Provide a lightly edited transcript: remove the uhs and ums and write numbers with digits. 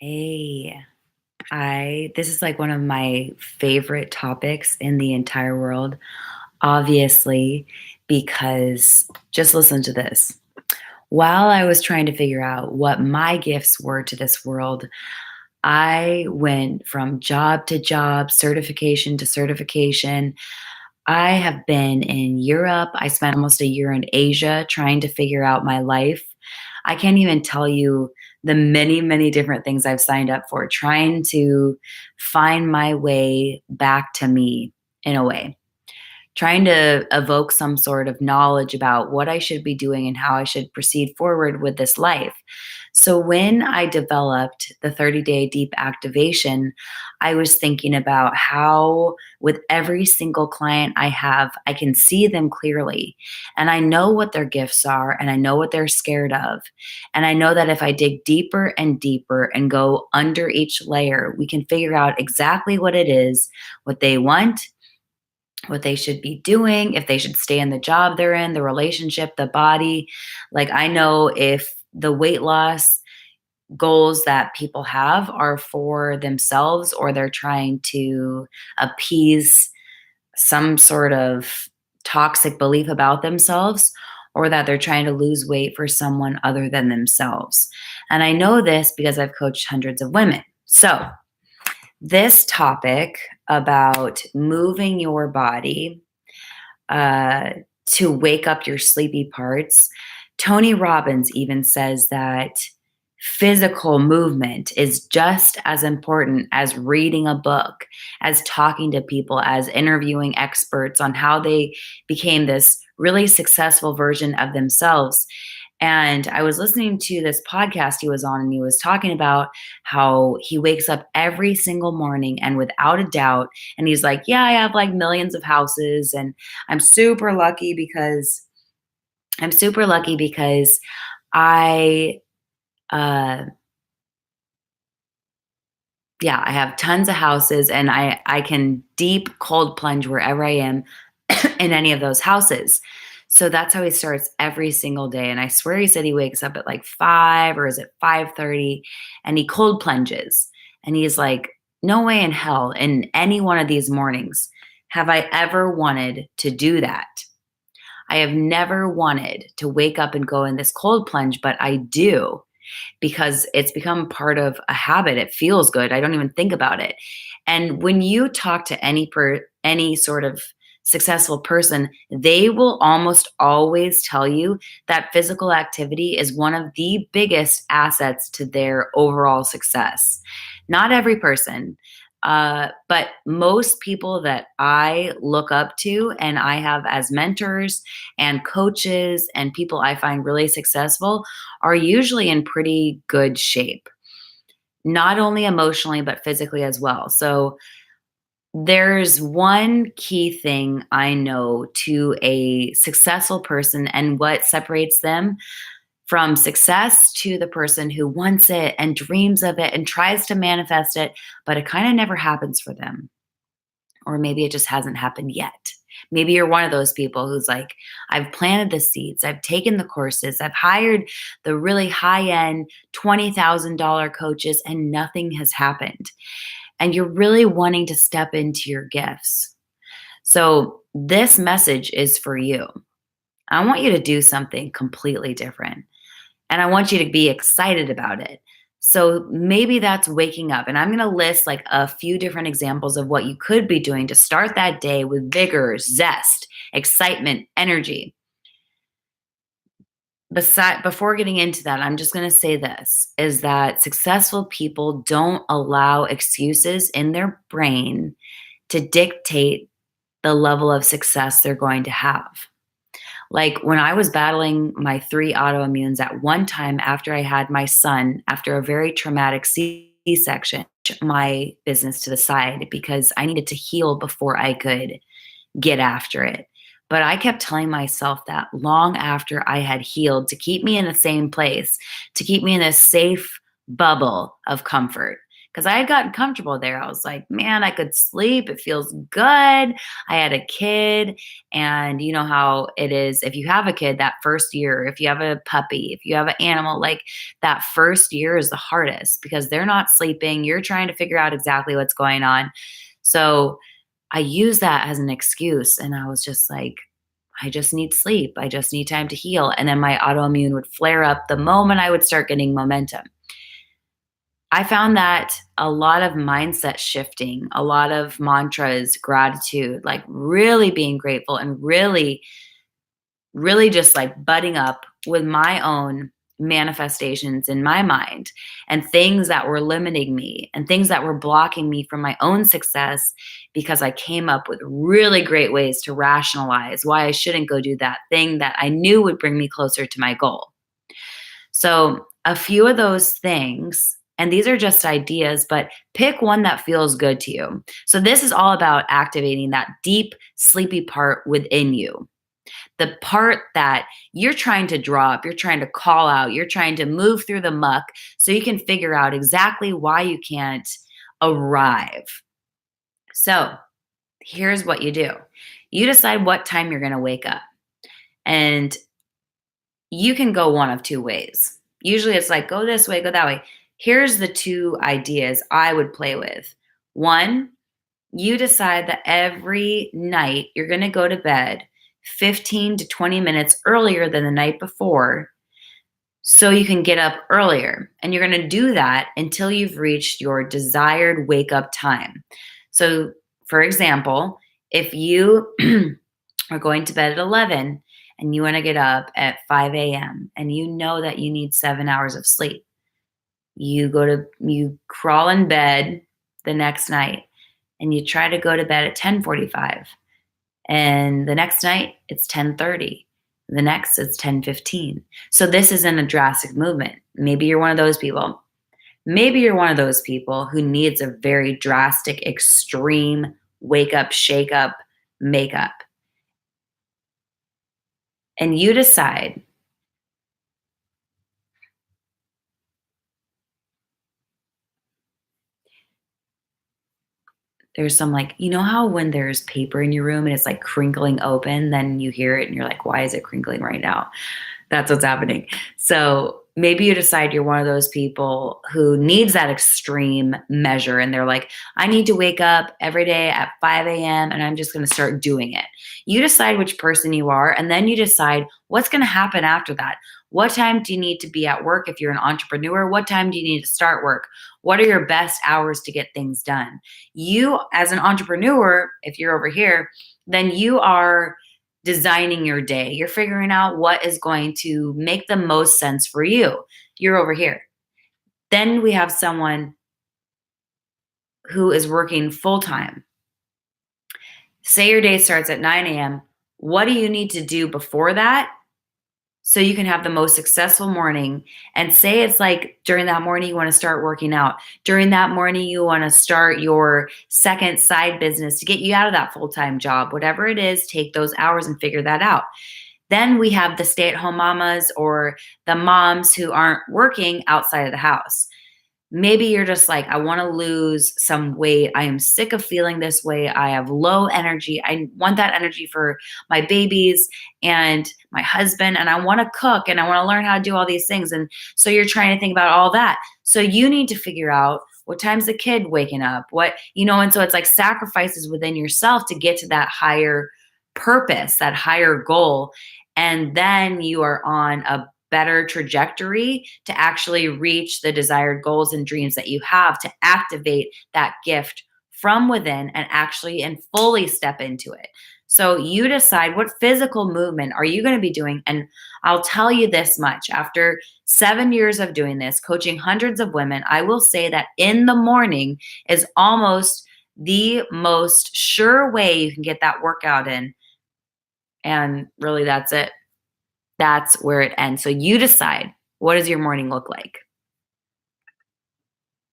Hey, I this is like one of my favorite topics in the entire world, obviously, because just listen to this. While I was trying to figure out what my gifts were to this world, I went from job to job, certification to certification. I have been in Europe. I spent almost a year in Asia trying to figure out my life. I can't even tell you the many, many different things I've signed up for, trying to find my way back to me in a way, trying to evoke some sort of knowledge about what I should be doing and how I should proceed forward with this life. So, when I developed the 30-day deep activation, I was thinking about how, with every single client I have, I can see them clearly. And I know what their gifts are, and I know what they're scared of. And I know that if I dig deeper and deeper and go under each layer, we can figure out exactly what it is, what they want, what they should be doing, if they should stay in the job they're in, the relationship, the body. Like, I know if the weight loss goals that people have are for themselves or they're trying to appease some sort of toxic belief about themselves, or that they're trying to lose weight for someone other than themselves. And I know this because I've coached hundreds of women. So, this topic about moving your body uh, to wake up your sleepy parts. Tony Robbins even says that physical movement is just as important as reading a book, as talking to people, as interviewing experts on how they became this really successful version of themselves. And I was listening to this podcast he was on, and he was talking about how he wakes up every single morning and without a doubt, and he's like, yeah, I have like millions of houses, and I'm super lucky because I'm super lucky because I, uh, yeah, I have tons of houses and I can deep cold plunge wherever I am in any of those houses. So that's how he starts every single day. And I swear he said he wakes up at like 5 or is it 5:30 and he cold plunges. And he's like, no way in hell in any one of these mornings have I ever wanted to do that. I have never wanted to wake up and go in this cold plunge, but I do because it's become part of a habit. It feels good. I don't even think about it. And when you talk to any sort of successful person, they will almost always tell you that physical activity is one of the biggest assets to their overall success. Not every person, but most people that I look up to and I have as mentors and coaches and people I find really successful are usually in pretty good shape, not only emotionally, but physically as well. So there's one key thing I know to a successful person and what separates them from success to the person who wants it and dreams of it and tries to manifest it, but it kind of never happens for them. Or maybe it just hasn't happened yet. Maybe you're one of those people who's like, I've planted the seeds, I've taken the courses, I've hired the really high end $20,000 coaches, and nothing has happened. And you're really wanting to step into your gifts. So, this message is for you. I want you to do something completely different. And I want you to be excited about it. So maybe that's waking up. And I'm going to list like a few different examples of what you could be doing to start that day with vigor, zest, excitement, energy. Before getting into that, I'm just going to say this is that successful people don't allow excuses in their brain to dictate the level of success they're going to have. Like when I was battling my 3 autoimmunes at one time after I had my son, after a very traumatic C-section, my business to the side because I needed to heal before I could get after it. But I kept telling myself that long after I had healed to keep me in the same place, to keep me in a safe bubble of comfort, because I had gotten comfortable there. I was like, man, I could sleep. It feels good. I had a kid. And you know how it is if you have a kid that first year, if you have a puppy, if you have an animal, like that first year is the hardest because they're not sleeping. You're trying to figure out exactly what's going on. So I use that as an excuse. And I was just like, I just need sleep. I just need time to heal. And then my autoimmune would flare up the moment I would start getting momentum. I found that a lot of mindset shifting, a lot of mantras, gratitude, like really being grateful and really, really just like butting up with my own manifestations in my mind and things that were limiting me and things that were blocking me from my own success because I came up with really great ways to rationalize why I shouldn't go do that thing that I knew would bring me closer to my goal. So, a few of those things, and these are just ideas, but pick one that feels good to you. So, this is all about activating that deep, sleepy part within you. The part that you're trying to drop, you're trying to call out, you're trying to move through the muck so you can figure out exactly why you can't arrive. So, here's what you do you decide what time you're going to wake up. And you can go one of two ways. Usually it's like, go this way, go that way. Here's the two ideas I would play with. One, you decide that every night you're going to go to bed 15 to 20 minutes earlier than the night before so you can get up earlier. And you're going to do that until you've reached your desired wake up time. So, for example, if you are going to bed at 11 and you want to get up at 5 a.m. and you know that you need 7 hours of sleep, you crawl in bed the next night and you try to go to bed at 10:45. And the next night it's 10:30. The next it's 10:15. So this isn't a drastic movement. Maybe you're one of those people. Maybe you're one of those people who needs a very drastic, extreme wake up, shake up, make up. And you decide, there's some like, you know how when there's paper in your room and it's like crinkling open, then you hear it and you're like, why is it crinkling right now? That's what's happening. So maybe you decide you're one of those people who needs that extreme measure and they're like, I need to wake up every day at 5 a.m. and I'm just going to start doing it. You decide which person you are and then you decide what's going to happen after that. What time do you need to be at work if you're an entrepreneur? What time do you need to start work? What are your best hours to get things done? You, as an entrepreneur, if you're over here, then you are designing your day. You're figuring out what is going to make the most sense for you. You're over here. Then we have someone who is working full time. Say your day starts at 9 a.m. What do you need to do before that so you can have the most successful morning? And say it's like during that morning you want to start working out. During that morning you want to start your second side business to get you out of that full-time job. Whatever it is, take those hours and figure that out. Then we have the stay-at-home mamas or the moms who aren't working outside of the house. Maybe you're just like, I want to lose some weight. I am sick of feeling this way. I have low energy. I want that energy for my babies and my husband. And I want to cook and I want to learn how to do all these things. And so you're trying to think about all that. So you need to figure out what time's the kid waking up, and so it's like sacrifices within yourself to get to that higher purpose, that higher goal. And then you are on a better trajectory to actually reach the desired goals and dreams that you have to activate that gift from within and actually and fully step into it. So you decide what physical movement are you going to be doing. And I'll tell you this much, after 7 years of doing this, coaching hundreds of women, I will say that in the morning is almost the most sure way you can get that workout in. And really that's it. That's where it ends. So you decide, what does your morning look like?